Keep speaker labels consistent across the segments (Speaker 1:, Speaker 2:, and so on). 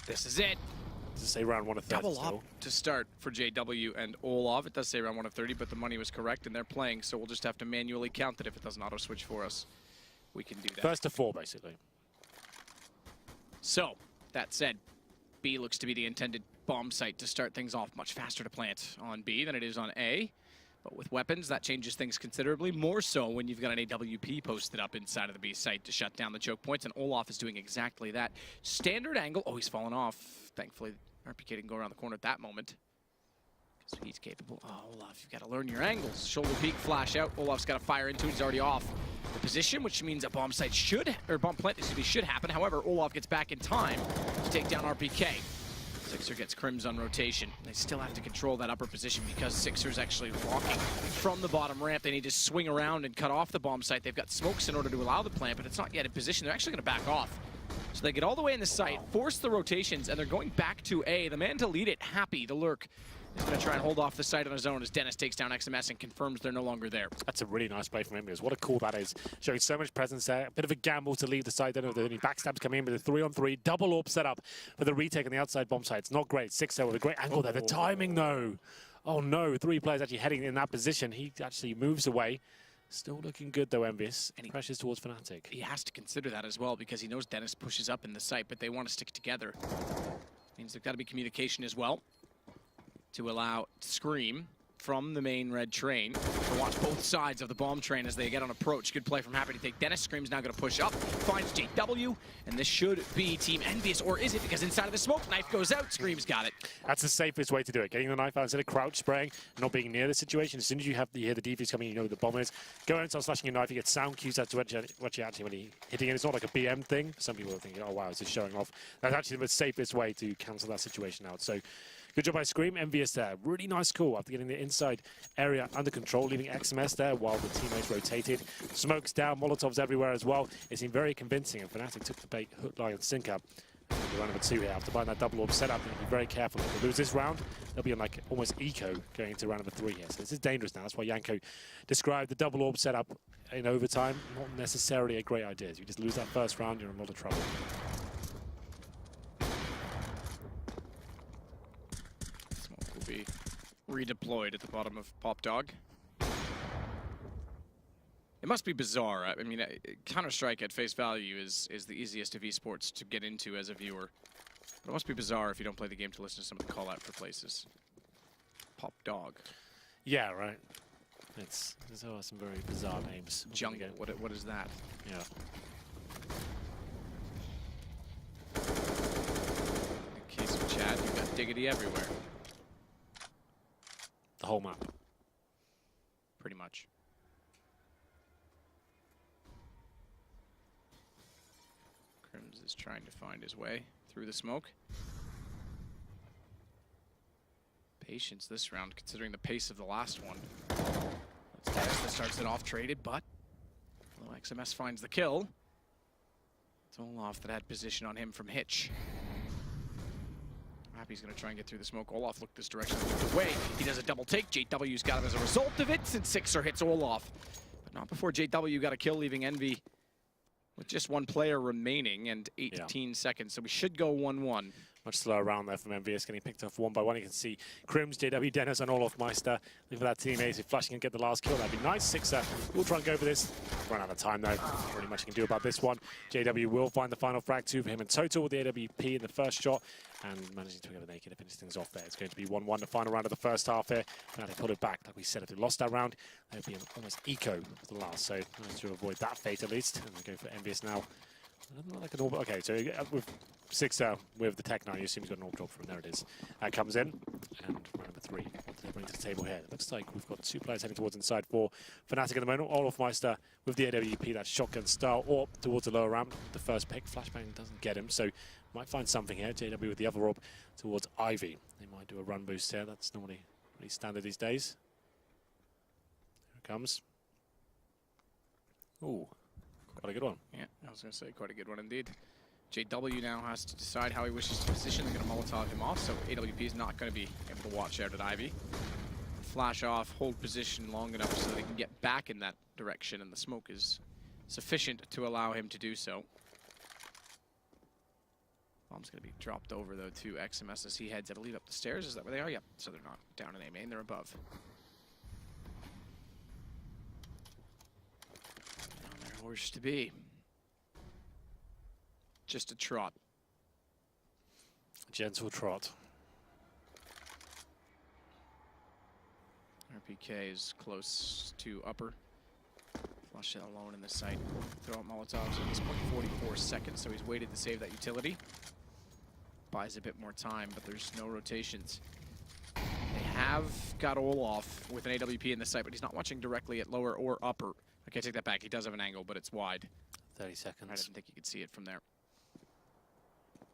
Speaker 1: This is it.
Speaker 2: Does it say round 1 of 30
Speaker 1: Double
Speaker 2: still?
Speaker 1: up to start for JW and Olaf. It does say round 1 of 30, but the money was correct and they're playing, so we'll just have to manually count it if it doesn't auto-switch for us. We can do that.
Speaker 2: First to 4, basically.
Speaker 1: So, that said, B looks to be the intended bomb site to start things off. Much faster to plant on B than it is on A. But with weapons, that changes things considerably, more so when you've got an AWP posted up inside of the B site to shut down the choke points, and Olaf is doing exactly that. Standard angle. Oh, he's fallen off. Thankfully, RPK didn't go around the corner at that moment. So he's capable. Oh, Olaf, you've got to learn your angles. Shoulder peek, flash out. Olaf's got to fire into it. He's already off the position, which means a bomb site should, or bomb plant, should happen. However, Olaf gets back in time to take down RPK. Sixer gets Crims on rotation. They still have to control that upper position because Sixer's actually walking from the bottom ramp. They need to swing around and cut off the bomb site. They've got smokes in order to allow the plant, but it's not yet in position. They're actually going to back off. So they get all the way in the site, force the rotations, and they're going back to A. The man to lead it, Happy, the lurk, is going to try and hold off the site on his own as Dennis takes down XMS and confirms they're no longer there.
Speaker 2: That's a really nice play from Envyus. What a call that is. Showing so much presence there. A bit of a gamble to leave the side. Don't know if there are any backstabs coming in, but the 3-on-3 double orb setup for the retake on the outside bomb site. It's not great. Sixer with a great angle there. The timing, though. Oh, no. 3 players actually heading in that position. He actually moves away. Still looking good, though, Envyus. And he pressures towards fnatic.
Speaker 1: He has to consider that as well because he knows Dennis pushes up in the site, but they want to stick together. Means there's got to be communication as well to allow Scream from the main red train to watch both sides of the bomb train as they get on approach. Good play from Happy to take Dennis. Scream's now going to push up, finds JW, and this should be Team Envyus, or is it? Because inside of the smoke, knife goes out, Scream's got it.
Speaker 2: That's the safest way to do it. Getting the knife out instead of crouch spraying, not being near the situation. As soon as you hear the defuse coming, you know the bomb is. Go in and start slashing your knife. You get sound cues as to what you're actually when you're hitting it. It's not like a BM thing. Some people are thinking, oh wow, it's just showing off. That's actually the safest way to cancel that situation out. So good job by Scream. Envyus there. Really nice call after getting the inside area under control, leaving XMS there while the teammates rotated. Smokes down, Molotovs everywhere as well. It seemed very convincing, and fnatic took the bait, hook, line, and sinker. Round number 2 here after buying that double orb setup. They need to be very careful. If they lose this round, they'll be on like almost eco going into round number 3 here. So this is dangerous now. That's why Yanko described the double orb setup in overtime. Not necessarily a great idea. If you just lose that first round, you're in a lot of trouble.
Speaker 1: Be redeployed at the bottom of Pop Dog. It must be bizarre. I mean, Counter-Strike at face value is the easiest of esports to get into as a viewer. But it must be bizarre if you don't play the game to listen to some of the call-out for places. Pop Dog.
Speaker 2: Yeah, right. There's some very bizarre names.
Speaker 1: Jungle. What is that?
Speaker 2: Yeah.
Speaker 1: In case of Chad, you've got diggity everywhere.
Speaker 2: The whole map.
Speaker 1: Pretty much. Crims is trying to find his way through the smoke. Patience this round, considering the pace of the last one. That's Dennis that starts it off traded, but XMS finds the kill. It's Olaf that had position on him from Hitch. Happy's going to try and get through the smoke. Olaf looked this direction, looked away. He does a double take. JW's got him as a result of it, since Sixer hits Olaf. But not before JW got a kill, leaving Envy with just 1 player remaining and 18 seconds. So we should go 1-1.
Speaker 2: Much slower round there from Envyus, getting picked off 1 by 1. You can see Crims, JW, Dennis, and Olaf Meister. Looking for that teammate who's flashing and get the last kill. That'd be nice. Sixer will try and go for this. Run out of time though. Not really much you can do about this one. JW will find the final frag 2 for him in total with the AWP in the first shot. And managing to get naked to finish things off there. It's going to be 1-1, the final round of the first half here. Now they put it back. Like we said, if they lost that round, they'd be almost eco for the last. So managed to avoid that fate at least. And we go for Envyus now. Like an orb. Okay, so with Sixer with the Tech 9, you assume he's got an orb drop from there. It is. Comes in, and round number 3. What do they bring to the table here? It looks like we've got 2 players heading towards inside for fnatic at the moment. Olaf Meister with the AWP, that shotgun style, or towards the lower ramp. The first pick, flashbang doesn't get him, so might find something here. JW with the other orb towards Ivy. They might do a run boost here. That's normally pretty standard these days. Here it comes. Ooh. Quite a good one.
Speaker 1: Yeah, I was going to say quite a good one indeed. JW now has to decide how he wishes to position. They're going to Molotov him off, so AWP is not going to be able to watch out at Ivy. Flash off, hold position long enough so they can get back in that direction, and the smoke is sufficient to allow him to do so. Bomb's going to be dropped over, though, to XMS as he heads, I believe, up the stairs. Is that where they are? Yep. So they're not down in A main, they're above. On their horse to be. Just a trot.
Speaker 2: Gentle trot.
Speaker 1: RPK is close to upper. Flush it alone in the site. Throw out Molotovs at this point, 44 seconds, so he's waited to save that utility. Buys a bit more time, but there's no rotations. They have got Olaf with an AWP in the site, but he's not watching directly at lower or upper. Okay, take that back. He does have an angle, but it's wide.
Speaker 2: 30 seconds.
Speaker 1: I didn't think you could see it from there.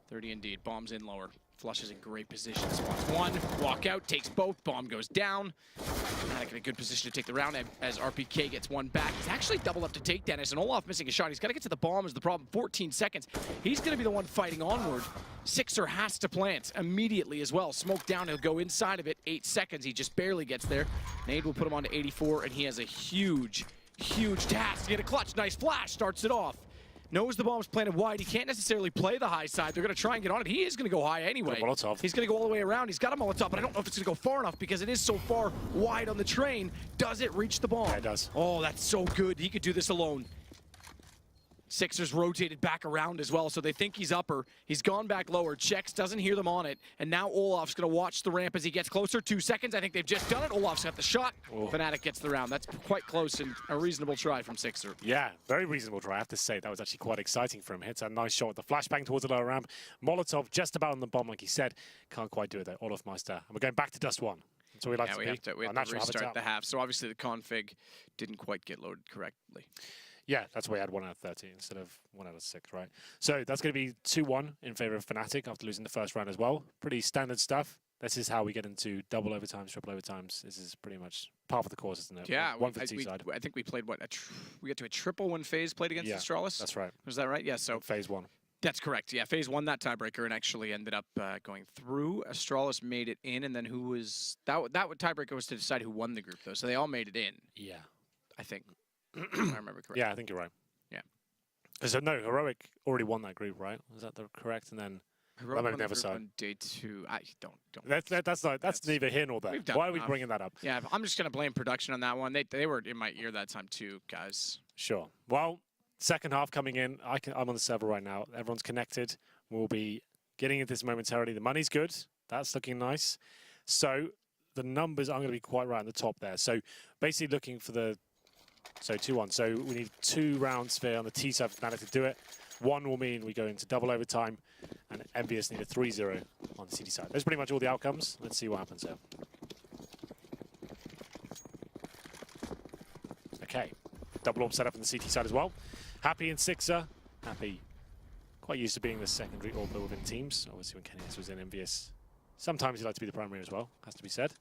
Speaker 1: 30 indeed. Bomb's in lower. Flush is in great position. Spots one. Walk out. Takes both. Bomb goes down. Fnatic in a good position to take the round as RPK gets one back. He's actually doubled up to take Dennis, and Olaf missing a shot. He's got to get to the bomb is the problem. 14 seconds. He's going to be the one fighting onward. Sixer has to plant immediately as well. Smoke down. He'll go inside of it. 8 seconds. He just barely gets there. Nade will put him on to 84, and he has a huge task to get a clutch. Nice flash. Starts it off. Knows the bomb's planted wide. He can't necessarily play the high side. They're going to try and get on it. He is going to go high anyway. He's going to go all the way around. He's got a Molotov, but I don't know if it's going to go far enough because it is so far wide on the train. Does it reach the bomb?
Speaker 2: Yeah, it does.
Speaker 1: Oh, that's so good. He could do this alone. Sixers rotated back around as well, so they think he's upper. He's gone back lower. Checks, doesn't hear them on it. And now Olaf's going to watch the ramp as he gets closer. 2 seconds. I think they've just done it. Olaf's got the shot.
Speaker 2: Oh.
Speaker 1: Fnatic gets the round. That's quite close and a reasonable try from Sixer.
Speaker 2: Yeah, very reasonable try. I have to say, that was actually quite exciting for him. Hits a nice shot with the flashbang towards the lower ramp. Molotov just about on the bomb, like he said. Can't quite do it, though. Olaf Meister. And we're going back to Dust 1. That's what we like to
Speaker 1: we
Speaker 2: be.
Speaker 1: have to restart the half. So obviously the config didn't quite get loaded correctly.
Speaker 2: Yeah, that's why we had 1 out of 30 instead of 1 out of 6, right? So that's going to be 2-1 in favor of Fnatic after losing the first round as well. Pretty standard stuff. This is how we get into double overtimes, triple overtimes. This is pretty much part of the course, isn't it?
Speaker 1: Yeah,
Speaker 2: one for the T side.
Speaker 1: I think we played what? We got to a triple when FaZe played against Astralis.
Speaker 2: That's right.
Speaker 1: Was that right? Yeah. So
Speaker 2: phase 1.
Speaker 1: That's correct. Yeah, FaZe won that tiebreaker and actually ended up going through. Astralis made it in, and then who was that tiebreaker was to decide who won the group though. So they all made it in.
Speaker 2: Yeah,
Speaker 1: I think. If I remember correctly.
Speaker 2: Yeah, I think you're right.
Speaker 1: Yeah.
Speaker 2: So no, Heroic already won that group, right? Is that correct? And then
Speaker 1: Heroic won the group on day 2. I don't.
Speaker 2: That's neither here nor there. Why are we bringing that up?
Speaker 1: Yeah, I'm just gonna blame production on that one. They were in my ear that time too, guys.
Speaker 2: Sure. Well, second half coming in. I'm on the server right now. Everyone's connected. We'll be getting into this momentarily. The money's good. That's looking nice. So the numbers are going to be quite right on the top there. So basically looking for the 2-1. So we need 2 rounds here on the T side for Fnatic to do it. 1 will mean we go into double overtime, and Envyus need a 3-0 on the CT side. That's pretty much all the outcomes. Let's see what happens here. Okay, double orb setup on the CT side as well. Happy in Sixer. Happy, quite used to being the secondary orb within teams. Obviously when Kenny was in Envyus, sometimes he liked to be the primary as well, has to be said.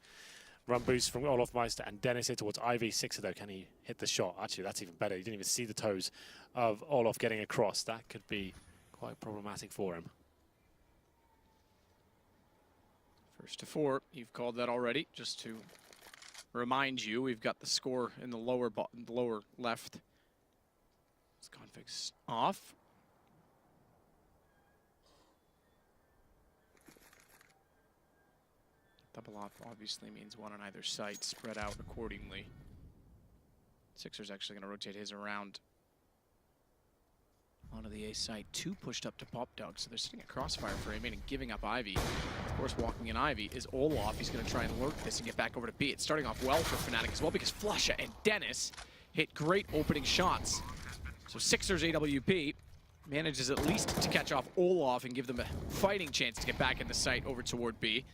Speaker 2: Run boost from Olaf Meister and Dennis here towards Ivy. Sixer though, can he hit the shot? Actually, that's even better. He didn't even see the toes of Olaf getting across. That could be quite problematic for him.
Speaker 1: First to 4. You've called that already. Just to remind you, we've got the score in the lower left. This config's off. Double off obviously means 1 on either side, spread out accordingly. Sixer's actually going to rotate his around onto the A side. 2 pushed up to Pop Dog, so they're sitting a crossfire for A main and giving up Ivy. Of course, walking in Ivy is Olaf. He's going to try and lurk this and get back over to B. It's starting off well for Fnatic as well because Flusha and Dennis hit great opening shots. So Sixers AWP manages at least to catch off Olaf and give them a fighting chance to get back in the site over toward B.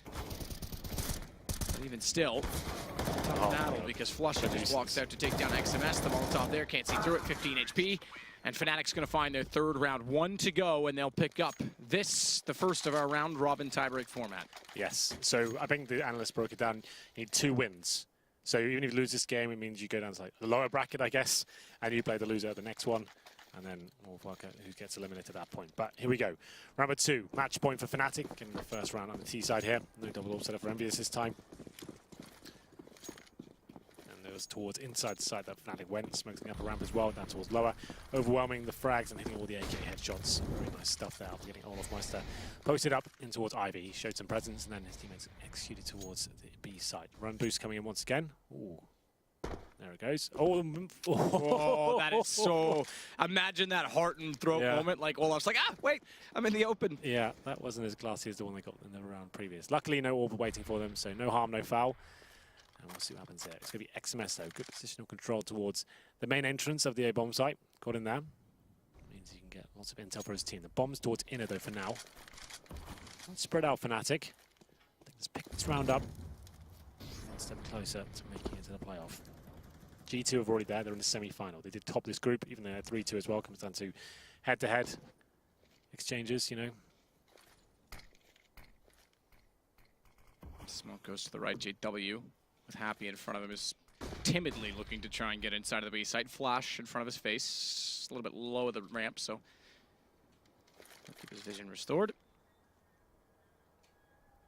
Speaker 1: But even still, tough battle because Flusha just walks out to take down XMS. The Molotov there, can't see through it, 15 HP. And Fnatic's going to find their 3rd round, 1 to go, and they'll pick up this, the first of our round-robin tiebreak format.
Speaker 2: Yes, so I think the analysts broke it down. You need 2 wins. So even if you lose this game, it means you go down to like the lower bracket, I guess, and you play the loser at the next one. And then we'll work out who gets eliminated at that point. But here we go. Round number 2, match point for Fnatic in the first round on the T side here. No double orb setup for Envyus this time. And was towards inside the side that fnatic went, smoking the upper ramp as well, down towards lower, overwhelming the frags and hitting all the AK headshots. Very nice stuff there after getting Olofmeister posted up in towards Ivy. He showed some presence, and then his teammates executed towards the B side. Run boost coming in once again. Ooh. There it goes.
Speaker 1: Oh, that is so... Imagine that heart and throat moment, like Olaf's like, ah, wait, I'm in the open.
Speaker 2: Yeah, that wasn't as glassy as the one they got in the round previous. Luckily, no orb waiting for them, so no harm, no foul. And we'll see what happens here. It's going to be XMS, though. Good positional control towards the main entrance of the A bomb site. Got in there. Means he can get lots of intel for his team. The bomb's towards inner, though, for now. Let's spread out fnatic. I think let's pick this round up. One step closer to making it to the playoff. G2 are already there. They're in the semi-final. They did top this group, even though they had 3-2 as well. Comes down to head-to-head exchanges, you know.
Speaker 1: Smoke goes to the right. JW with Happy in front of him is timidly looking to try and get inside of the B site. Flash in front of his face, a little bit low of the ramp, so he'll keep his vision restored.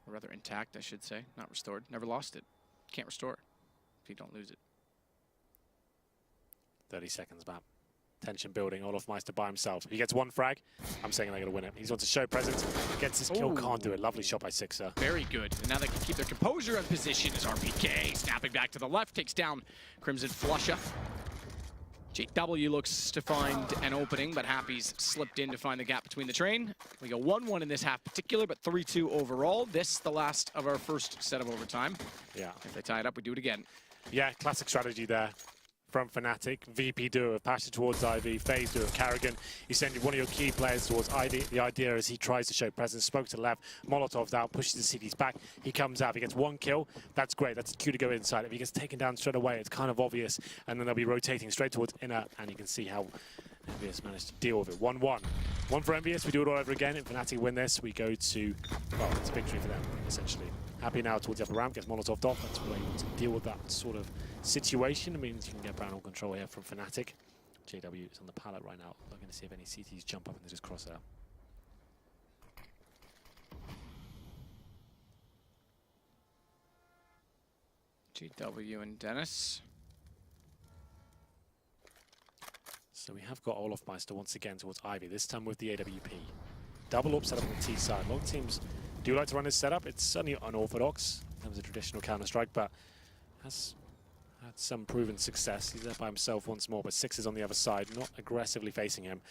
Speaker 1: Or rather intact, I should say. Not restored. Never lost it. Can't restore it if you don't lose it.
Speaker 2: 30 seconds, map. Tension building, Olofmeister by himself. If he gets one frag, I'm saying they're going to win it. He's on to show presence, gets his kill, can't do it. Lovely shot by Sixer.
Speaker 1: Very good. And now they can keep their composure and position as RPK snapping back to the left, takes down Crimson Flusha. JW looks to find an opening, but Happy's slipped in to find the gap between the train. We go 1-1 in this half particular, but 3-2 overall. This, the last of our first set of overtime.
Speaker 2: Yeah.
Speaker 1: If they tie it up, we do it again.
Speaker 2: Yeah, classic strategy there from fnatic. VP do of Pasha towards Ivy, FaZe do of Carrigan. You send one of your key players towards Ivy. The idea is he tries to show presence, smoke to the left, Molotov's out, pushes the CDs back. He comes out, he gets one kill. That's great, that's a cue to go inside. If he gets taken down straight away, it's kind of obvious. And then they'll be rotating straight towards inner, and you can see how Envyus managed to deal with it. 1-1. One for Envyus, we do it all over again. If fnatic win this, we go to, well, it's a victory for them, essentially. Happy now towards the upper ramp, gets Molotov'd off. That's where you want to deal with that sort of situation. It means you can get Brown on control here from fnatic. JW is on the pallet right now, looking to see if any CTs jump up and they just cross out.
Speaker 1: JW and Dennis.
Speaker 2: So we have got Olofmeister once again towards Ivy, this time with the AWP. Double up setup on the T side. A lot of teams do like to run this setup. It's certainly unorthodox in terms of traditional Counter-Strike, but has had some proven success. He's there by himself once more, but Six is on the other side, not aggressively facing him.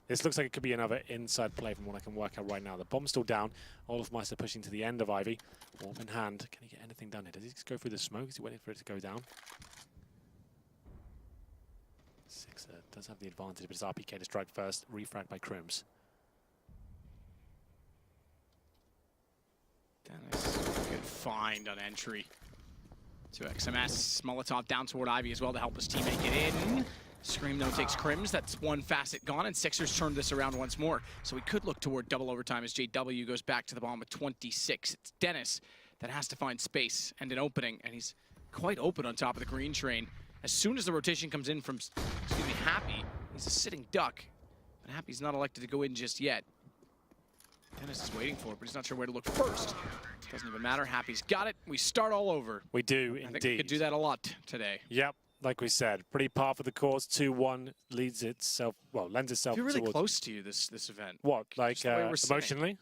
Speaker 2: This looks like it could be another inside play from what I can work out right now. The bomb's still down. Olofmeister pushing to the end of Ivy. Orb in hand. Can he get anything done here? Does he just go through the smoke? Is he waiting for it to go down? Six does have the advantage, but it's RPK to strike first. Refrag by Crims.
Speaker 1: Dennis, good find on entry to XMS. Molotov down toward Ivy as well to help his teammate get in. Scream though takes Crims. That's one facet gone, and Sixers turned this around once more. So we could look toward double overtime as JW goes back to the bomb with 26. It's Dennis that has to find space and an opening, and he's quite open on top of the green train. As soon as the rotation comes in from, Happy, he's a sitting duck. And Happy's not elected to go in just yet. Dennis is waiting for it, but he's not sure where to look first. Doesn't even matter. Happy's got it. We start all over.
Speaker 2: We do, indeed.
Speaker 1: I think we could do that a lot today.
Speaker 2: Yep, like we said, pretty par for the course. 2-1 lends itself
Speaker 1: You're really
Speaker 2: towards...
Speaker 1: close to you this event.
Speaker 2: What, like
Speaker 1: Yeah.
Speaker 2: emotionally?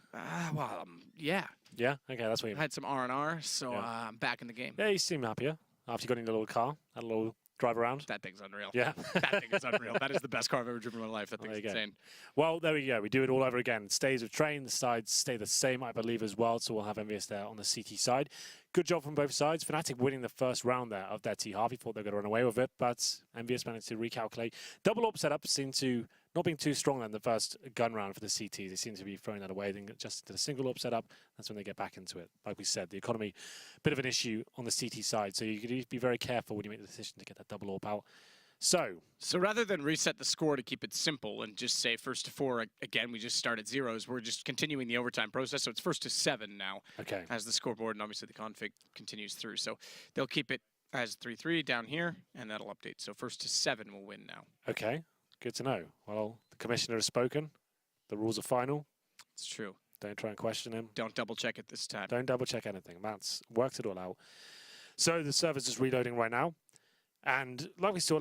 Speaker 1: Yeah,
Speaker 2: okay, that's what you
Speaker 1: I had some R&R, so I'm back in the game.
Speaker 2: Yeah, you seem happier after you got in the little car, had a little drive around.
Speaker 1: That thing's unreal.
Speaker 2: Yeah.
Speaker 1: That thing is unreal. That is the best car I've ever driven in my life. That thing's insane.
Speaker 2: Well, there we go. We do it all over again. It stays with train. The sides stay the same, I believe, as well. So we'll have Envyus there on the CT side. Good job from both sides. fnatic winning the first round there of their T half. He thought they were going to run away with it, but Envyus managed to recalculate. Double up setup seemed to not being too strong in the first gun round for the CTs. They seem to be throwing that away. Then just to the single up setup, that's when they get back into it. Like we said, the economy, bit of an issue on the CT side. So you could be very careful when you make the decision to get that double up out. So
Speaker 1: rather than reset the score to keep it simple and just say first to 4, again, we just start at zeros, we're just continuing the overtime process. So it's first to 7 now as the scoreboard, and obviously the config continues through. So they'll keep it as 3-3 down here, and that'll update. So first to 7 will win now.
Speaker 2: Okay, good to know. Well, the commissioner has spoken. The rules are final.
Speaker 1: It's true.
Speaker 2: Don't try and question him.
Speaker 1: Don't double check it this time.
Speaker 2: Don't double check anything. Matt's worked it all out. So the server's just reloading right now. And like we saw,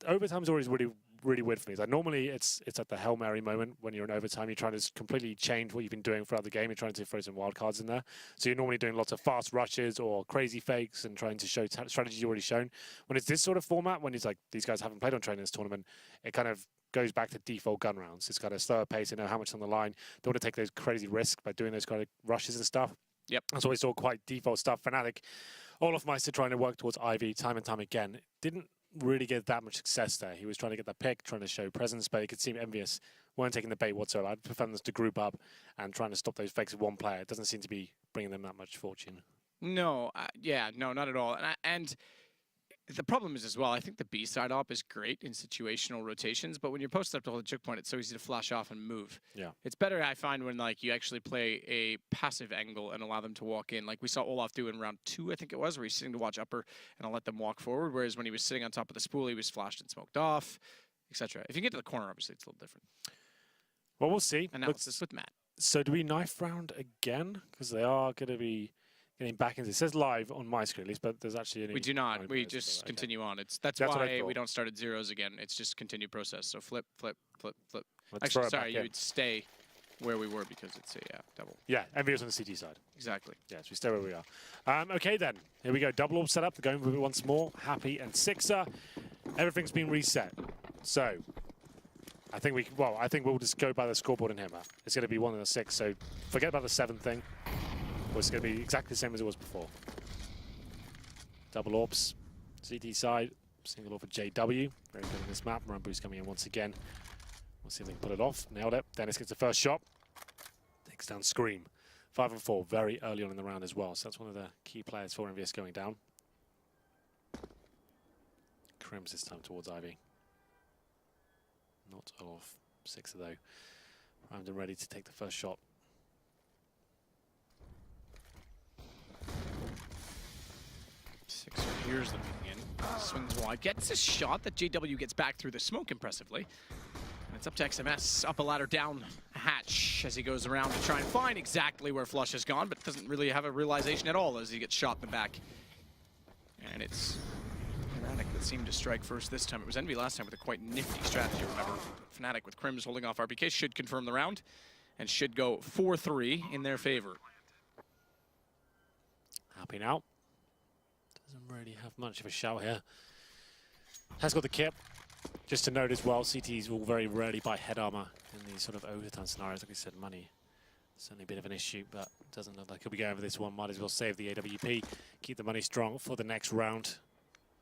Speaker 2: overtime's always really weird for me. Like normally it's at the Hail Mary moment when you're in overtime, you're trying to completely change what you've been doing throughout the game. You're trying to throw some wild cards in there. So you're normally doing lots of fast rushes or crazy fakes and trying to show strategies you've already shown. When it's this sort of format, when it's like these guys haven't played on train in this tournament, it kind of goes back to default gun rounds. It's got a slower pace, they know how much on the line. Don't want to take those crazy risks by doing those kind of rushes and stuff.
Speaker 1: Yep.
Speaker 2: That's why we saw quite default stuff. fnatic, Olofmeister trying to work towards Ivy time and time again. Didn't really get that much success there. He was trying to get that pick, trying to show presence, but you could see Envyus weren't taking the bait whatsoever. I'd prefer them to group up and trying to stop those fakes with one player. It doesn't seem to be bringing them that much fortune.
Speaker 1: No, no, not at all. And the problem is as well, I think the B side op is great in situational rotations, but when you're posted up to hold the choke point, it's so easy to flash off and move.
Speaker 2: Yeah.
Speaker 1: It's better, I find, when like you actually play a passive angle and allow them to walk in. Like we saw Olaf do in round 2, I think it was, where he's sitting to watch upper and I'll let them walk forward, whereas when he was sitting on top of the spool, he was flashed and smoked off, etc. If you get to the corner, obviously, it's a little different.
Speaker 2: Well, we'll see.
Speaker 1: Analysis with Matt.
Speaker 2: So do we knife round again? Because they are going to be getting back into it. It says live on my screen at least, but there's actually
Speaker 1: we do not. We just continue on. That's why we don't start at zeros again. It's just continue process. So flip, flip, flip, flip. Actually, sorry, you would stay where we were because it's a double.
Speaker 2: Yeah, Envyus on the CT side.
Speaker 1: Exactly.
Speaker 2: Yes, we stay where we are. Okay then, here we go. Double orb set up. They're going with it once more. Happy and Sixer. Everything's been reset. So I think we'll just go by the scoreboard in here, Matt. It's going to be 1 and a 6. So forget about the 7 thing. It's going to be exactly the same as it was before. Double orbs, CT side, single orb for JW. Very good on this map. Rumbu's coming in once again. We'll see if they can pull it off. Nailed it. Dennis gets the first shot. Takes down Scream. 5 and 4, very early on in the round as well. So that's one of the key players for Envyus going down. Crims this time towards Ivy. Not off. Sixer though. Primed and ready to take the first shot.
Speaker 1: Sixer hears them coming in. Swings wide. Gets a shot that JW gets back through the smoke impressively. And it's up to XMS. Up a ladder, down a hatch as he goes around to try and find exactly where Flush has gone, but doesn't really have a realization at all as he gets shot in the back. And it's fnatic that seemed to strike first this time. It was Envy last time with a quite nifty strategy, remember. fnatic with Crims holding off RPK should confirm the round and should go 4-3 in their favor.
Speaker 2: Happy now. Doesn't really have much of a shout here. Has got the kit. Just to note as well, CTs will very rarely buy head armor in these sort of overtime scenarios. Like I said, money certainly a bit of an issue, but doesn't look like he'll be going for this one. Might as well save the AWP, keep the money strong for the next round.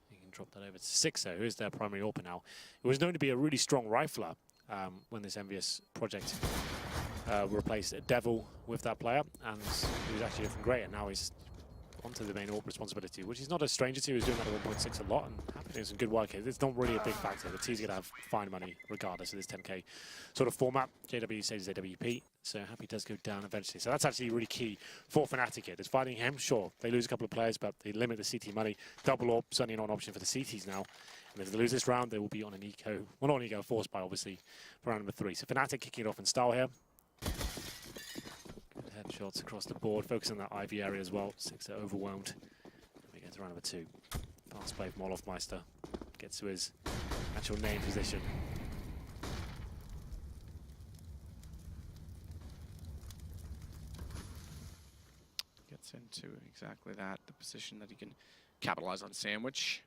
Speaker 2: You can drop that over to Sixer, who is their primary AWP now. It was known to be a really strong rifler when this Envyus project replaced Devil with that player, and he was actually looking great, and now he's onto the main AWP responsibility, which he's not a stranger to. He was doing that at 1.6 a lot and happy doing some good work here. It's not really a big factor. The T's going to have fine money regardless of this 10k sort of format. JW saves AWP, so Happy does go down eventually. So that's actually really key for fnatic here. It's fighting him, sure. They lose a couple of players, but they limit the CT money. Double AWP, certainly not an option for the CTs now. And if they lose this round, they will be on an eco, well, not an eco, forced by obviously for round number 3. So fnatic kicking it off in style here. Headshots across the board, focusing on that Ivy area as well. Sixer overwhelmed. We get to round number 2. Fast play from Olofmeister. Gets to his actual name position.
Speaker 1: Gets into exactly that, the position that he can capitalize on sandwich.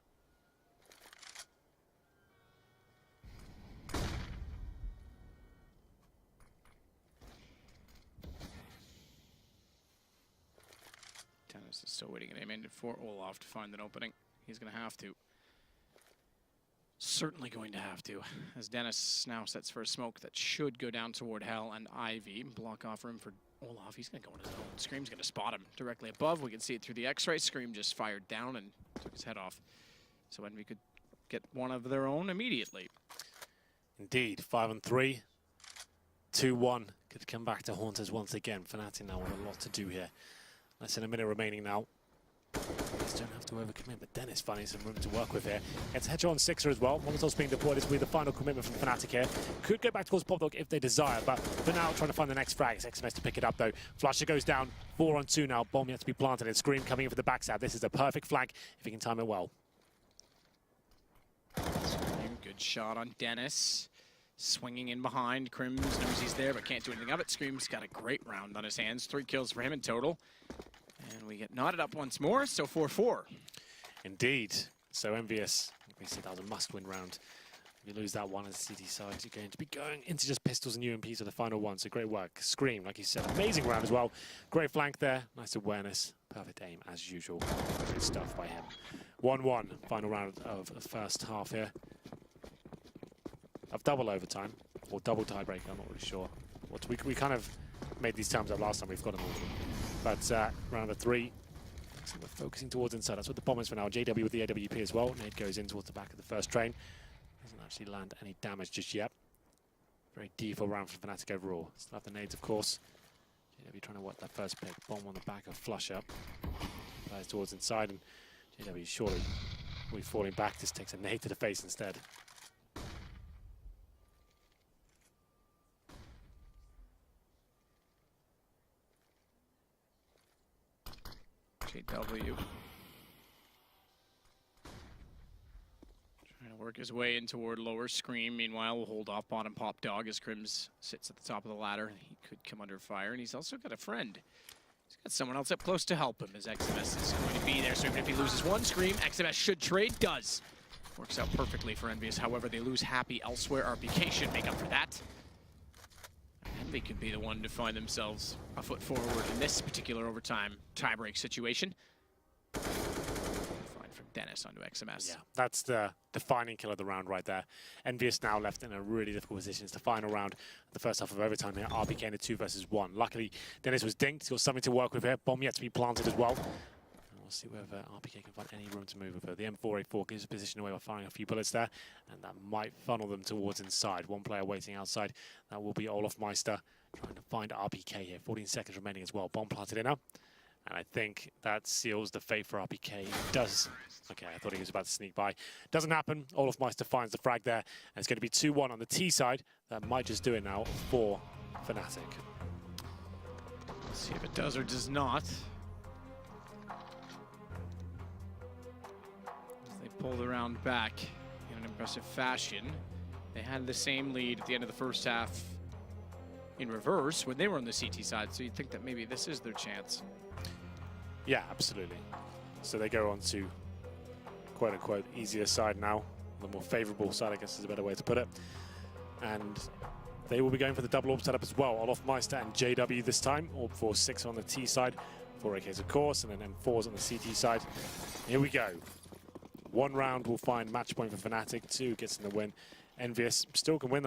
Speaker 1: Dennis is still waiting at aim for Olaf to find an opening. He's going to have to. Certainly going to have to. As Dennis now sets for a smoke that should go down toward Hell and Ivy. Block off room for Olaf. He's going to go on his own. Scream's going to spot him directly above. We can see it through the X-ray. Scream just fired down and took his head off. So Envy could get one of their own immediately.
Speaker 2: Indeed. 5 and 3. 2-1. Could come back to haunt us once again. fnatic now with a lot to do here. Less than a minute remaining now. Just don't have to overcommit, but Dennis finding some room to work with here. Gets headshot on Sixer as well. Molotov's being deployed. This will be the final commitment from fnatic here. Could go back towards Popdog if they desire, but for now, trying to find the next frag. It's XMS to pick it up though. Flusher goes down. 4 on 2 now. Bomb yet to be planted, and Scream coming in for the backside. This is a perfect flank if he can time it well.
Speaker 1: Good shot on Dennis. Swinging in behind. Crims knows he's there, but can't do anything of it. Scream's got a great round on his hands. 3 kills for him in total. And we get knotted up once more, so 4-4.
Speaker 2: Indeed. So Envyus, like we said, that was a must-win round. If you lose that one as the CT side, you're going to be going into just pistols and UMPs for the final one. So great work. Scream, like you said, amazing round as well. Great flank there. Nice awareness. Perfect aim as usual. Good stuff by him. 1-1. Final round of the first half here. Of double overtime. Or double tiebreaker, I'm not really sure. We kind of made these terms up last time. We've got them all. But round number 3. So we're focusing towards inside. That's what the bomb is for now. JW with the AWP as well. Nade goes in towards the back of the first train. Doesn't actually land any damage just yet. Very default round for fnatic overall. Still have the nades, of course. JW trying to work that first pick. Bomb on the back of Flusher. Plays towards inside, and JW surely will be falling back. Just takes a nade to the face instead.
Speaker 1: JW. Trying to work his way in toward lower Scream. Meanwhile, we'll hold off bottom pop dog as Crims sits at the top of the ladder. He could come under fire, and he's also got a friend. He's got someone else up close to help him as XMS is going to be there. So even if he loses one Scream, XMS should trade. Does. Works out perfectly for Envyus. However, they lose Happy elsewhere. RPK should make up for that. Envy could be the one to find themselves a foot forward in this particular overtime tiebreak situation. Fine from Dennis onto XMS.
Speaker 2: Yeah, that's the defining kill of the round right there. Envyus now left in a really difficult position. It's the final round, the first half of overtime here. RPK in a 2 versus 1. Luckily, Dennis was dinked. He's got something to work with here. Bomb yet to be planted as well. We'll see whether RPK can find any room to move with her. The M4A4 gives a position away by firing a few bullets there, and that might funnel them towards inside. One player waiting outside. That will be Olofmeister trying to find RPK here. 14 seconds remaining as well. Bomb planted in now. And I think that seals the fate for RPK. It does. Okay, I thought he was about to sneak by. Doesn't happen. Olofmeister finds the frag there. And it's going to be 2-1 on the T side. That might just do it now for fnatic.
Speaker 1: Let's see if it does or does not. They pull the round back in an impressive fashion. They had the same lead at the end of the first half in reverse when they were on the CT side, so you'd think that maybe this is their chance.
Speaker 2: Yeah, absolutely. So they go on to quote-unquote easier side now. The more favorable side, I guess is a better way to put it. And they will be going for the double orb setup as well. Olofmeister and JW this time. Orb 4-6 on the T side. 4 AKs of course, and then M4s on the CT side. Here we go. 1 round will find match point for fnatic. 2 gets in the win. Envyus still can win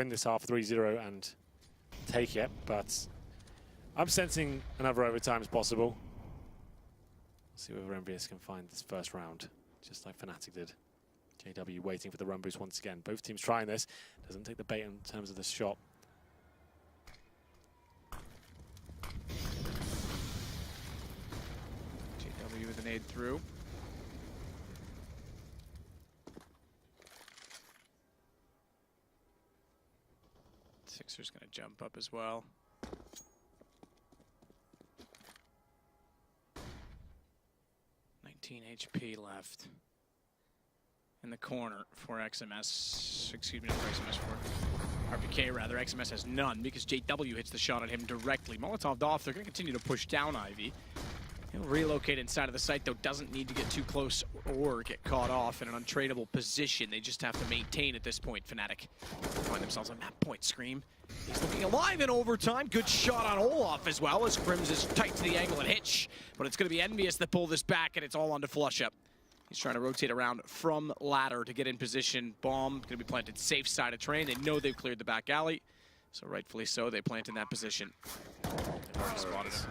Speaker 2: this half 3-0 and take it, but I'm sensing another overtime is possible. See whether Envyus can find this first round, just like fnatic did. JW waiting for the run boost once again. Both teams trying this. Doesn't take the bait in terms of the shot.
Speaker 1: JW with an aid through. Sixer's going to jump up as well. HP left in the corner for XMS. Excuse me, not for XMS, for RPK rather. XMS has none because JW hits the shot at him directly. Molotov'd off. They're going to continue to push down Ivy. He'll relocate inside of the site, though. Doesn't need to get too close or get caught off in an untradeable position. They just have to maintain at this point. fnatic find themselves on that point. Scream. He's looking alive in overtime. Good shot on Olaf as well as Crims is tight to the angle and hitch. But it's going to be Envyus that pull this back, and it's all on to Flush Up. He's trying to rotate around from ladder to get in position. Bomb going to be planted safe side of train. They know they've cleared the back alley, so rightfully so, they plant in that position. They've already spotted him.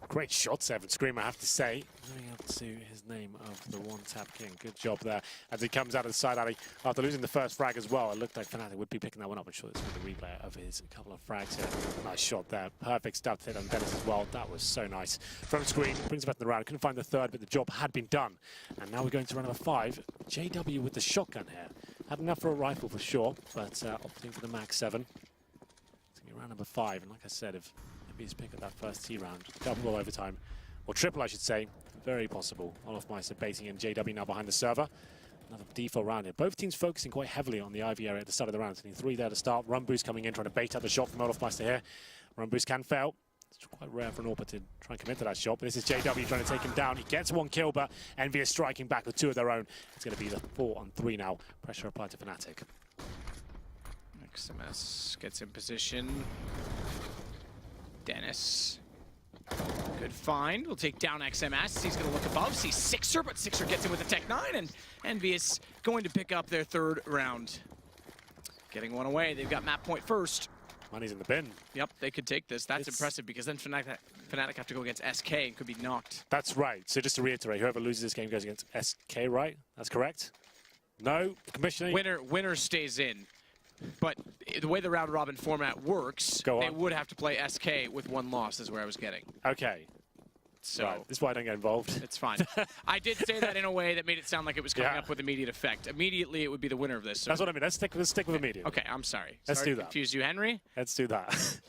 Speaker 2: Great shots, Evan Scream, I have to say. Living up to his name of the one-tap king. Good job there as he comes out of the side alley after losing the first frag as well. It looked like fnatic would be picking that one up. I'm sure this will be the replay of his couple of frags here. Nice shot there. Perfect stab hit on Dennis as well. That was so nice. From Screen, brings it back in the round. Couldn't find the third, but the job had been done. And now we're going to round number 5. JW with the shotgun here. Had enough for a rifle for sure, but opting for the Max 7. It's going to be round number 5. And like I said, if Envyus pick up that first T round, double overtime, or triple I should say, very possible. Olofmeister baiting in, JW now behind the server. Another default round here. Both teams focusing quite heavily on the Ivy area at the start of the round. So 3 there to start. Rumboos coming in, trying to bait out the shot from Olofmeister here. Rumboos can fail. It's quite rare for an AWPer to try and commit to that shot, but this is JW trying to take him down. He gets 1 kill, but Envyus striking back with 2 of their own. It's going to be the 4-on-3 now. Pressure applied to fnatic.
Speaker 1: XMS gets in position. Dennis. Good find. We'll take down XMS. He's going to look above, sees Sixer, but Sixer gets in with the Tech 9, and Envyus going to pick up their 3rd round. Getting one away. They've got map point first.
Speaker 2: Money's in the bin.
Speaker 1: Yep, they could take this. That's impressive because then fnatic have to go against SK and could be knocked.
Speaker 2: That's right. So just to reiterate, whoever loses this game goes against SK, right? That's correct? No? Commissioning?
Speaker 1: Winner stays in. But the way the round robin format works, they would have to play SK with 1 loss is where I was getting.
Speaker 2: Okay.
Speaker 1: So
Speaker 2: right. This is why I don't get involved.
Speaker 1: It's fine. I did say that in a way that made it sound like it was coming up with immediate effect. Immediately, it would be the winner of this. So.
Speaker 2: That's what I mean. Let's stick with immediate.
Speaker 1: Okay, I'm sorry.
Speaker 2: Let's do that.
Speaker 1: Confuse you, Henry?
Speaker 2: Let's do that.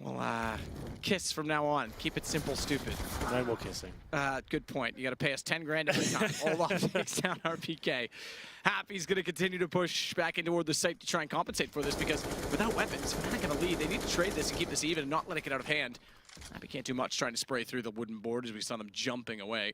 Speaker 1: Well, kiss from now on. Keep it simple, stupid.
Speaker 2: No more kissing.
Speaker 1: Good point. You got to pay us 10 grand every time. Olaf takes down RPK. Happy's going to continue to push back in toward the site to try and compensate for this because without weapons, they're not going to lead. They need to trade this and keep this even and not let it get out of hand. Happy can't do much trying to spray through the wooden board as we saw them jumping away.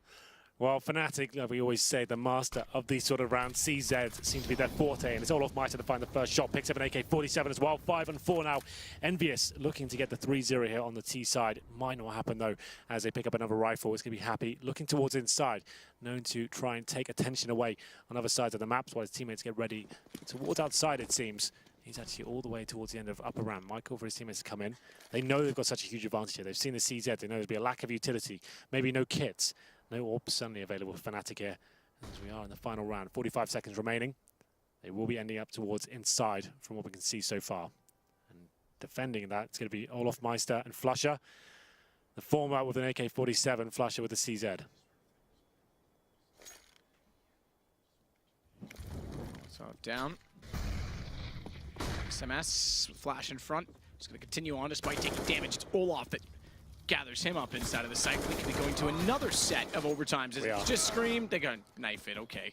Speaker 1: Well, fnatic, like we always say, the master of these sort of rounds. CZ seems to be their forte, and it's Olofmeister to find the first shot. Picks up an AK-47 as well. 5-on-4 now. Envyus looking to get the 3-0 here on the T side. Might not happen, though, as they pick up another rifle. It's going to be Happy looking towards inside, known to try and take attention away on other sides of the maps while his teammates get ready towards outside, it seems. He's actually all the way towards the end of upper ramp. Michael for his teammates to come in. They know they've got such a huge advantage here. They've seen the CZ. They know there'll be a lack of utility. Maybe no kits. No orbs suddenly available for fnatic here. As we are in the final round. 45 seconds remaining. They will be ending up towards inside from what we can see so far. And defending that, it's going to be Olofmeister and flusha. The former with an AK-47, flusha with the CZ. So down. XMS with flash in front. Just going to continue on despite taking damage. It's Olaf that gathers him up inside of the site. We could be going to another set of overtimes. It's just Scream. They're going to knife it. Okay.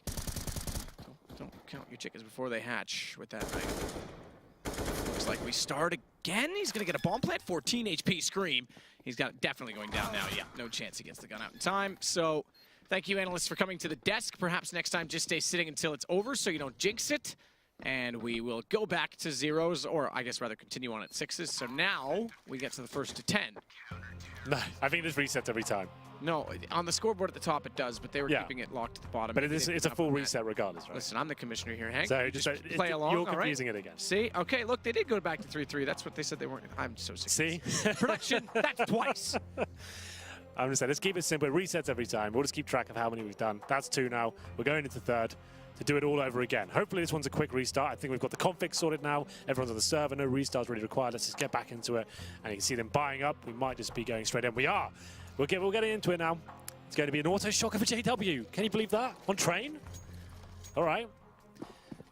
Speaker 1: Don't count your chickens before they hatch with that knife. Looks like we start again. He's going to get a bomb plant. 14 HP Scream. He's definitely going down now. Yeah, no chance he gets the gun out in time. So thank you, analysts, for coming to the desk. Perhaps next time just stay sitting until it's over so you don't jinx it. And we will go back to 0s, or I guess rather continue on at 6s. So now we get to the first to 10.
Speaker 2: No, I think this resets every time.
Speaker 1: No, on the scoreboard at the top it does, but they were keeping it locked at the bottom.
Speaker 2: But it's a full reset regardless, right?
Speaker 1: Listen, I'm the commissioner here, Hank.
Speaker 2: So
Speaker 1: just play along.
Speaker 2: You're confusing it again.
Speaker 1: See? Okay, look, they did go back to 3-3. That's what they said they weren't. I'm so sick.
Speaker 2: See?
Speaker 1: Production, that's twice.
Speaker 2: I'm just saying, let's keep it simple. It resets every time. We'll just keep track of how many we've done. That's 2 now. We're going into 3rd. To do it all over again. Hopefully this one's a quick restart. I think we've got the config sorted now. Everyone's on the server. No restarts really required. Let's just get back into it. And you can see them buying up. We might just be going straight in. We are. We're getting into it now. It's going to be an auto shocker for JW. Can you believe that? On train? All right.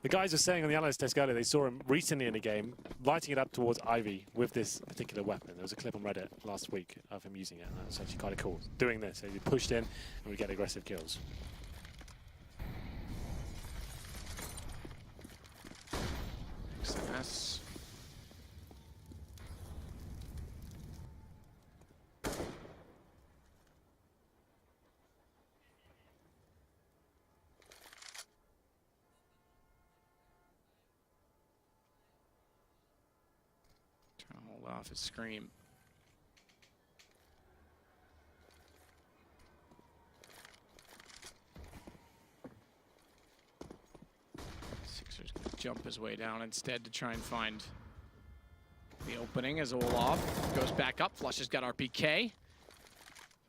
Speaker 2: The guys were saying on the analyst desk earlier they saw him recently in a game lighting it up towards Ivy with this particular weapon. There was a clip on Reddit last week of him using it. And that was actually kind of cool. Doing this. So he pushed in and we get aggressive kills.
Speaker 1: XMS. Trying to hold off his Scream. Sixer's going to jump his way down instead to try and find the opening as Olaf goes back up. flusha's got RPK.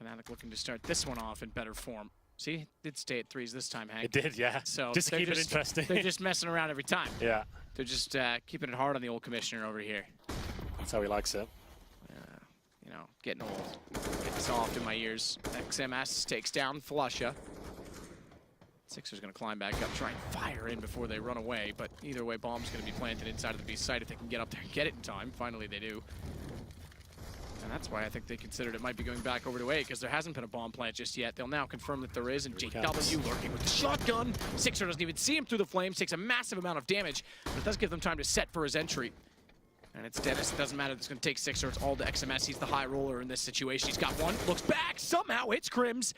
Speaker 1: fnatic looking to start this one off in better form. See, it did stay at 3s this time, Hank.
Speaker 2: It did, yeah.
Speaker 1: So
Speaker 2: just to keep it interesting.
Speaker 1: They're just messing around every time.
Speaker 2: Yeah.
Speaker 1: They're just keeping it hard on the old commissioner over here.
Speaker 2: That's how he likes it.
Speaker 1: You know, getting old. Getting soft in my ears. XMS takes down flusha. Sixer's going to climb back up, try and fire in before they run away, but either way, bomb's going to be planted inside of the B site if they can get up there and get it in time. Finally, they do. And that's why I think they considered it might be going back over to A, because there hasn't been a bomb plant just yet. They'll now confirm that there is, and JW lurking with the shotgun. Sixer doesn't even see him through the flames, takes a massive amount of damage, but it does give them time to set for his entry. And it's Dennis. It doesn't matter if it's going to take Sixer. It's all to XMS. He's the high roller in this situation. He's got one, looks back, somehow hits Crims.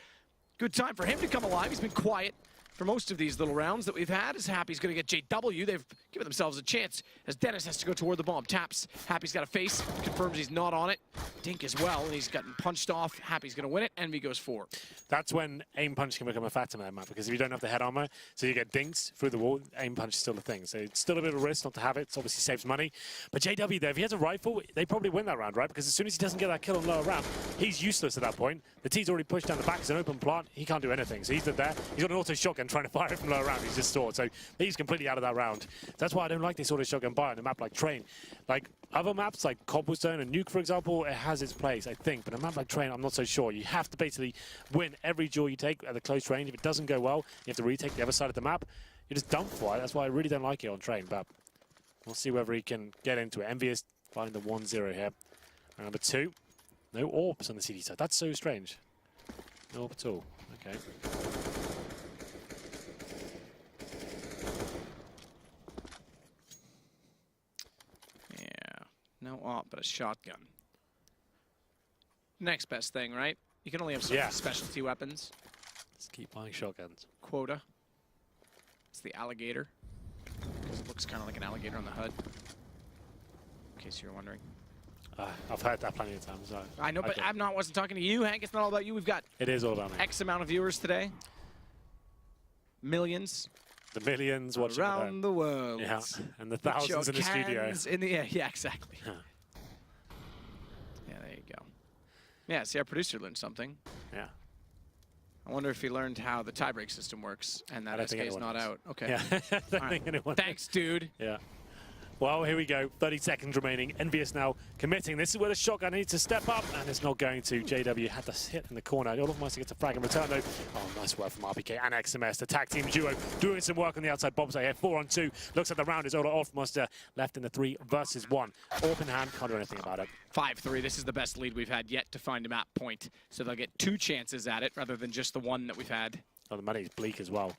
Speaker 1: Good time for him to come alive. He's been quiet for most of these little rounds that we've had. Is Happy's going to get JW. They've given themselves a chance as Dennis has to go toward the bomb. Taps. Happy's got a face. Confirms he's not on it. Dink as well, and he's gotten punched off. Happy's going to win it. Envy goes 4.
Speaker 2: That's when aim punch can become a factor in that map, because if you don't have the head armor, so you get dinked through the wall, aim punch is still a thing. So it's still a bit of a risk not to have it. It obviously saves money. But JW there, if he has a rifle, they probably win that round, right? Because as soon as he doesn't get that kill on lower ramp, he's useless at that point. The T's already pushed down the back. It's an open plant. He can't do anything. So he's there. He's got an auto shotgun trying to fire it from lower ramp. He's just stored. So he's completely out of that round. That's why I don't like this auto shotgun buy on a map like Train. Like other maps like Cobblestone and Nuke, for example, it has its place, I think. But a map like Train, I'm not so sure. You have to basically win every duel you take at the close range. If it doesn't go well, you have to retake the other side of the map. You're just done for it. That's why I really don't like it on Train. But we'll see whether he can get into it. Envyus finding the 1-0 here. And number 2, no orbs on the CD side. That's so strange. No orb at all. Okay.
Speaker 1: Yeah, no op, but a shotgun. Next best thing, right? You can only have some specialty weapons.
Speaker 2: Let's keep buying shotguns.
Speaker 1: Quota. It's the alligator. It looks kind of like an alligator on the HUD. In case you're wondering.
Speaker 2: I've heard that plenty of times.
Speaker 1: I know, but wasn't talking to you, Hank. It's not all about you. We've got
Speaker 2: it is all about me.
Speaker 1: X amount of viewers today. Millions.
Speaker 2: The millions watching
Speaker 1: around the world.
Speaker 2: Yeah, and the thousands in the studio.
Speaker 1: Yeah, exactly. Yeah, there you go. Yeah, see, our producer learned something.
Speaker 2: Yeah.
Speaker 1: I wonder if he learned how the tiebreak system works, and that SK is not out. Okay.
Speaker 2: Yeah. I don't think anyone.
Speaker 1: Thanks, dude.
Speaker 2: Yeah. Well, here we go. 30 seconds remaining. Envyus now committing. This is where the shotgun needs to step up, and it's not going to. JW had this hit in the corner. Olofmeister gets a frag in return, though. Oh, nice work from RPK and XMS. The tag team duo doing some work on the outside bomb site here. 4-on-2. Looks like the round is Olofmeister left in the 3 versus 1. Open hand. Can't do anything about it.
Speaker 1: 5-3. This is the best lead we've had yet to find a map point. So they'll get 2 chances at it rather than just the one that we've had.
Speaker 2: Oh, the money's bleak as well.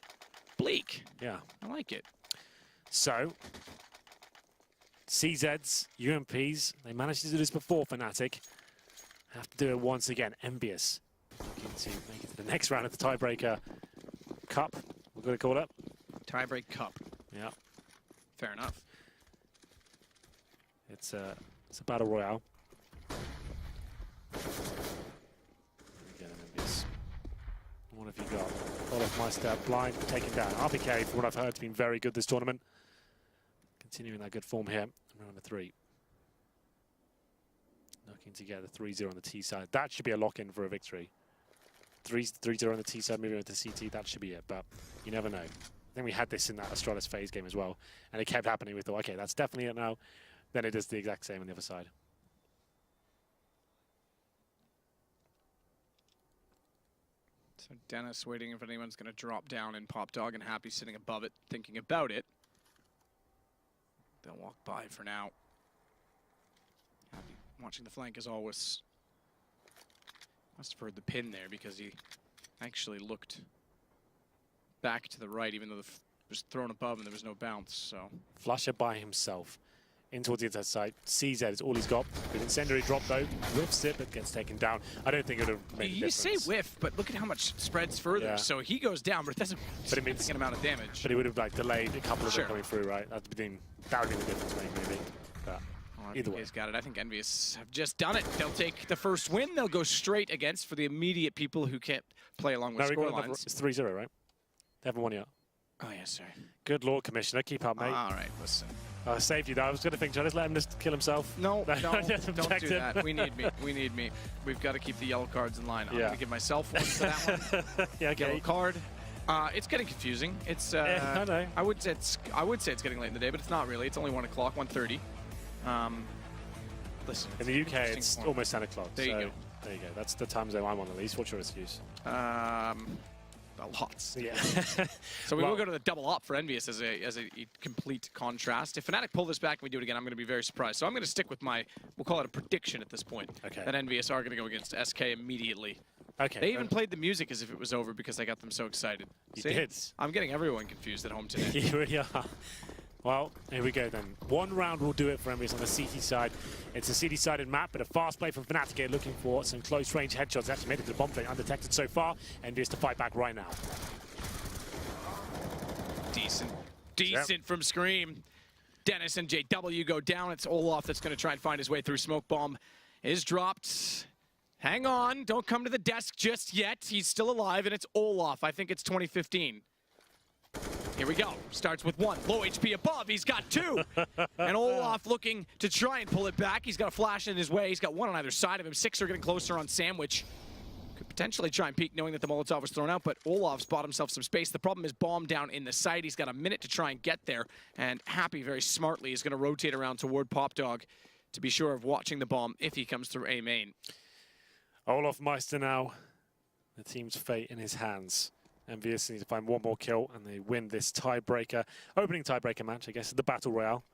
Speaker 1: Bleak?
Speaker 2: Yeah.
Speaker 1: I like it.
Speaker 2: So, CZs, UMPs, they managed to do this before, fnatic. Have to do it once again. Envyus looking to make it to the next round of the tiebreaker cup, we're going to call it.
Speaker 1: Tiebreak cup.
Speaker 2: Yeah.
Speaker 1: Fair enough.
Speaker 2: It's a battle royale. Again, Envyus. What have you got? Olofmeister blind, taken down. RPK, from what I've heard, has been very good this tournament. Continuing that good form here. Round of 3. Looking to get the 3-0 on the T side. That should be a lock-in for a victory. 3-0 on the T side, moving on to CT, that should be it. But you never know. I think we had this in that Astralis phase game as well. And it kept happening. We thought, okay, that's definitely it now. Then it does the exact same on the other side.
Speaker 1: So Dennis waiting if anyone's going to drop down and pop dog, and Happy sitting above it, thinking about it. They'll walk by for now. Happy watching the flank as always. Must have heard the pin there because he actually looked back to the right, even though it was thrown above and there was no bounce. So
Speaker 2: Flusher by himself in towards the inside side. CZ is all he's got. With incendiary drop though, whiffs it but gets taken down. I don't think it would have made a difference.
Speaker 1: You say whiff, but look at how much spreads further. Yeah. So he goes down, but it doesn't significant amount of damage.
Speaker 2: But he would have like delayed a couple of them coming through, right? That would be the difference maybe. But either way.
Speaker 1: He's got it. I think Envyus have just done it. They'll take the first win. They'll go straight against for the immediate people who can't play along with scorelines.
Speaker 2: It's 3-0, right? They haven't won yet.
Speaker 1: Oh, yes, sir.
Speaker 2: Good Lord, Commissioner. Keep up, mate.
Speaker 1: All right, listen.
Speaker 2: I saved you, though. I was going to think, should I just let him just kill himself?
Speaker 1: No, don't do that. We need me. We need me. We've got to keep the yellow cards in line. I'm going to give myself one for that one.
Speaker 2: Yeah, okay.
Speaker 1: Yellow card. It's getting confusing. It's.
Speaker 2: I know.
Speaker 1: I would say it's getting late in the day, but it's not really. It's only 1 o'clock, 1:30. Listen.
Speaker 2: In the UK, it's almost 10 o'clock.
Speaker 1: There you go.
Speaker 2: There you go. That's the time zone I'm on at least. What's your excuse?
Speaker 1: But Lots.
Speaker 2: Yeah.
Speaker 1: So we will go to the double up for Envyus as a complete contrast. If fnatic pull this back and we do it again, I'm going to be very surprised. So I'm going to stick with my, we'll call it a prediction at this point,
Speaker 2: Okay.
Speaker 1: that Envyus are going to go against SK immediately.
Speaker 2: Okay.
Speaker 1: They even played the music as if it was over because I got them so excited.
Speaker 2: You
Speaker 1: See?
Speaker 2: did.
Speaker 1: I'm getting everyone confused at home today.
Speaker 2: You really are. Well, here we go then. One round will do it for Envyus on the CT side. It's a CT-sided map, but a fast play from fnatic here, looking for some close-range headshots. Actually made it to the bomb plane undetected so far. Envyus to fight back right now.
Speaker 1: Decent from Scream. Dennis and JW go down. It's Olaf that's going to try and find his way through. Smoke bomb is dropped. Hang on, don't come to the desk just yet. He's still alive, and it's Olaf. I think it's 2015. Here we go. Starts with 1. Low HP above. He's got 2. And Olaf looking to try and pull it back. He's got a flash in his way. He's got 1 on either side of him. 6 are getting closer on Sandwich. Could potentially try and peek knowing that the Molotov was thrown out, but Olaf's bought himself some space. The problem is bomb down in the site. He's got a minute to try and get there. And Happy very smartly is going to rotate around toward Pop Dog to be sure of watching the bomb if he comes through A main.
Speaker 2: Olaf Meister now, the team's fate in his hands. Envyus needs to find one more kill, and they win this tiebreaker, opening tiebreaker match, I guess, the Battle Royale.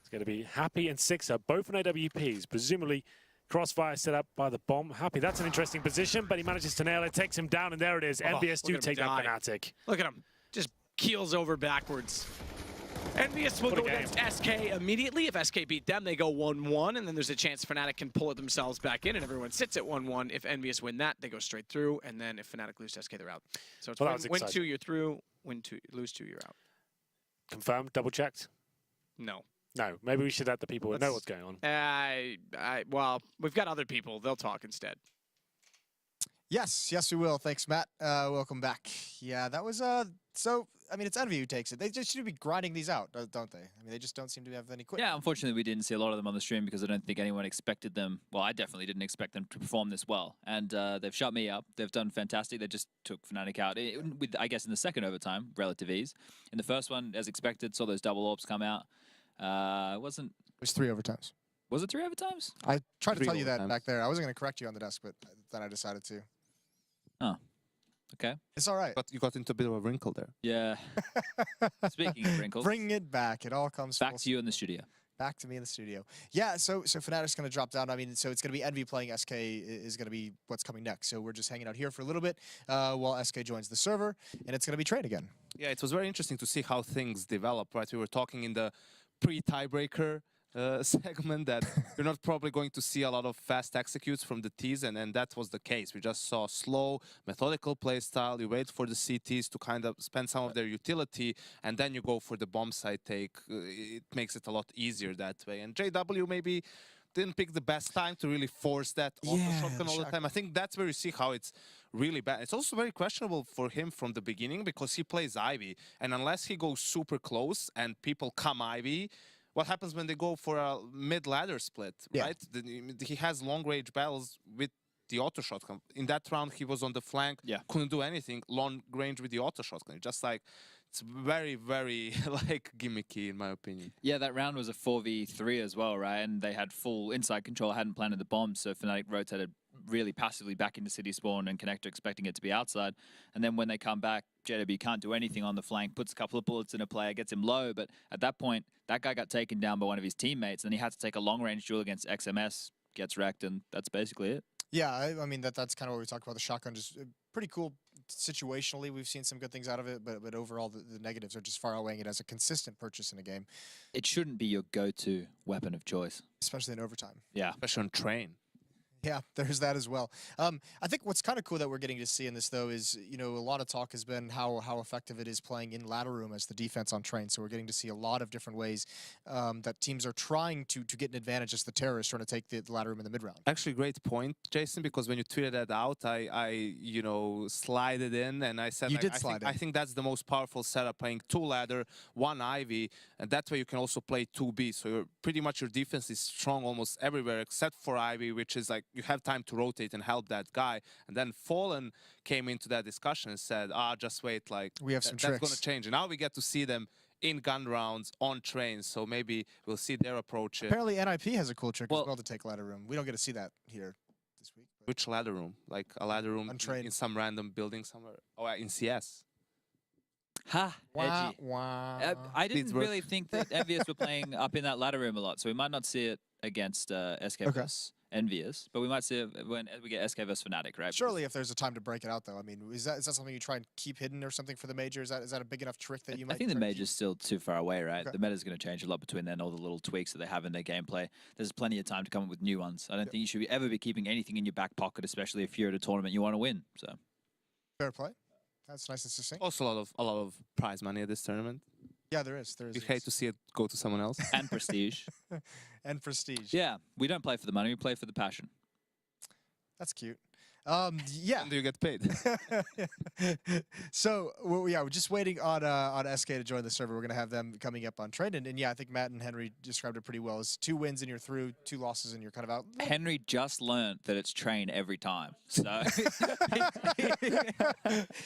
Speaker 2: It's going to be Happy and Sixer, both in AWPs, presumably crossfire set up by the bomb. Happy, that's an interesting position, but he manages to nail it, takes him down, and there it is. Envyus do take that fnatic.
Speaker 1: Look at him, just keels over backwards. Envyus will go against SK immediately. If SK beat them, they go 1-1, and then there's a chance fnatic can pull it themselves back in, and everyone sits at 1-1. If Envyus win that, they go straight through, and then if fnatic lose to SK, they're out. So it's win 2, you're through. Win 2, lose 2, you're out.
Speaker 2: Confirmed, double checked?
Speaker 1: No.
Speaker 2: No, maybe we should let the people know what's going on.
Speaker 1: Well, we've got other people. They'll talk instead.
Speaker 3: Yes, we will. Thanks, Matt. Welcome back. Yeah, that was so. I mean, it's Envy who takes it. They just should be grinding these out, don't they? I mean, they just don't seem to have any quit.
Speaker 4: Yeah, unfortunately, we didn't see a lot of them on the stream because I don't think anyone expected them. Well, I definitely didn't expect them to perform this well. And they've shut me up. They've done fantastic. They just took fnatic out, with, I guess, in the second overtime, relative ease. In the first one, as expected, saw those double orbs come out. It was 3
Speaker 3: overtimes.
Speaker 4: Was it 3 overtimes?
Speaker 3: I tried to tell you that back there. I wasn't going to correct you on the desk, but then I decided to.
Speaker 4: Oh. Okay.
Speaker 3: It's all right.
Speaker 5: But you got into a bit of a wrinkle there.
Speaker 4: Yeah. Speaking of wrinkles.
Speaker 3: Bring it back. It all comes
Speaker 4: back to you in the studio.
Speaker 3: Back to me in the studio. Yeah, so Fnatic's going to drop down. I mean, so it's going to be Envy playing SK is going to be what's coming next. So we're just hanging out here for a little bit while SK joins the server, and it's going to be Train again.
Speaker 5: Yeah, it was very interesting to see how things develop, right? We were talking in the pre-tiebreaker segment that you're not probably going to see a lot of fast executes from the Ts, and that was the case. We just saw slow, methodical play style. You wait for the CTs to kind of spend some of their utility, and then you go for the bomb side take. It makes it a lot easier that way. And JW maybe didn't pick the best time to really force that on the shotgun all the time. I think that's where you see how it's really bad. It's also very questionable for him from the beginning because he plays Ivy, and unless he goes super close and people come Ivy, what happens when they go for a mid-ladder split, right? He has long-range battles with the auto shotgun. In that round, he was on the flank, couldn't do anything, long range with the auto shotgun. Just like, it's very, very like gimmicky in my opinion.
Speaker 4: Yeah, that round was a 4v3 as well, right? And they had full inside control, hadn't planted the bomb, so Fnatic rotated really passively back into city spawn and Connector expecting it to be outside. And then when they come back, JW can't do anything on the flank, puts a couple of bullets in a player, gets him low, but at that point, that guy got taken down by one of his teammates, and he had to take a long-range duel against XMS, gets wrecked, and that's basically it.
Speaker 3: Yeah, I mean, that's kind of what we talked about. The shotgun, just pretty cool situationally. We've seen some good things out of it, but overall, the negatives are just far outweighing it as a consistent purchase in a game.
Speaker 4: It shouldn't be your go-to weapon of choice.
Speaker 3: Especially in overtime.
Speaker 4: Yeah.
Speaker 5: Especially on Train.
Speaker 3: Yeah, there's that as well. I think what's kind of cool that we're getting to see in this, though, is, you know, a lot of talk has been how effective it is playing in ladder room as the defense on Train. So we're getting to see a lot of different ways that teams are trying to get an advantage as the terrorists trying to take the ladder room in the mid-round.
Speaker 5: Actually, great point, Jason, because when you tweeted that out, I you know, slided in and I said, I think that's the most powerful setup, playing 2 ladder, 1 Ivy, and that way you can also play 2B. So you're, pretty much your defense is strong almost everywhere except for Ivy, which is like, you have time to rotate and help that guy. And then Fallen came into that discussion and said, just wait, like,
Speaker 3: we have some
Speaker 5: that's
Speaker 3: tricks.
Speaker 5: going to change. And now we get to see them in gun rounds on Trains, so maybe we'll see their approach.
Speaker 3: Apparently NIP has a cool trick as well to take ladder room. We don't get to see that here this week.
Speaker 5: Which ladder room? Like a ladder room
Speaker 3: Untrained.
Speaker 5: in some random building somewhere? Oh, in CS.
Speaker 4: Ha,
Speaker 3: Wah,
Speaker 4: edgy.
Speaker 3: wah.
Speaker 4: I didn't
Speaker 5: Needs work.
Speaker 4: really think that Envyus were playing up in that ladder room a lot, so we might not see it against SK
Speaker 3: Okay.
Speaker 4: vs Envyus, but we might see it when we get SK vs Fnatic, right?
Speaker 3: Surely, if there's a time to break it out, though, I mean, is that something you try and keep hidden or something for the major? Is that a big enough trick that you might?
Speaker 4: I think the
Speaker 3: try to keep?
Speaker 4: major's still too far away, right?
Speaker 3: Okay.
Speaker 4: The meta's going to change a lot between then, all the little tweaks that they have in their gameplay. There's plenty of time to come up with new ones. I don't think you should ever be keeping anything in your back pocket, especially if you're at a tournament you want to win. So
Speaker 3: Fair play. That's nice and succinct.
Speaker 5: Also a lot of prize money at this tournament.
Speaker 3: Yeah, there is. There is.
Speaker 5: You hate to see it go to someone else.
Speaker 4: and prestige.
Speaker 3: And prestige.
Speaker 4: Yeah, we don't play for the money, we play for the passion.
Speaker 3: That's cute. Yeah.
Speaker 5: And do you get paid?
Speaker 3: So yeah, we're just waiting on SK to join the server. We're gonna have them coming up on trade, and yeah, I think Matt and Henry described it pretty well. It's 2 wins and you're through, 2 losses and you're kind of out.
Speaker 4: Henry just learned that it's train every time, so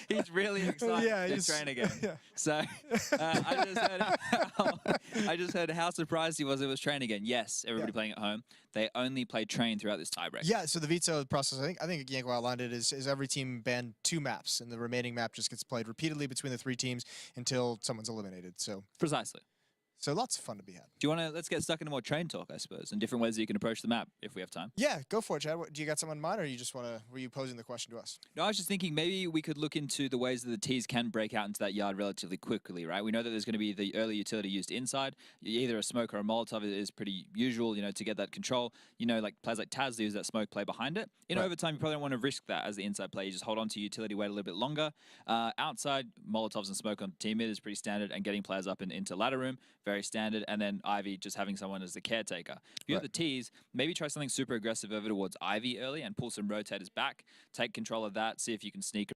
Speaker 4: he's really excited
Speaker 3: Yeah,
Speaker 4: to
Speaker 3: he's-
Speaker 4: train again.
Speaker 3: yeah.
Speaker 4: So I just heard how surprised he was it was train again. Yes, everybody
Speaker 3: Yeah.
Speaker 4: playing at home. They only play train throughout this tiebreak.
Speaker 3: Yeah, so the veto process, I think Yanko outlined it, is every team banned 2 maps, and the remaining map just gets played repeatedly between the 3 teams until someone's eliminated. So
Speaker 4: Precisely.
Speaker 3: lots of fun to be had.
Speaker 4: Do you want to let's get stuck into more train talk, I suppose, and different ways that you can approach the map if we have time.
Speaker 3: Yeah, go for it, Chad. Do you got something in mind, or you just were you posing the question to us?
Speaker 4: No, I was just thinking maybe we could look into the ways that the T's can break out into that yard relatively quickly, right? We know that there's going to be the early utility used inside. Either a smoke or a Molotov is pretty usual, to get that control. Like players like Taz use that smoke play behind it. In overtime, you probably don't want to risk that as the inside player. You just hold on to utility, wait a little bit longer. Outside, Molotovs and smoke on team mid is pretty standard, and getting players up into ladder room, very standard. And then Ivy just having someone as the caretaker. If you have the T's, maybe try something super aggressive over towards Ivy early and pull some rotators back, take control of that, see if you can sneak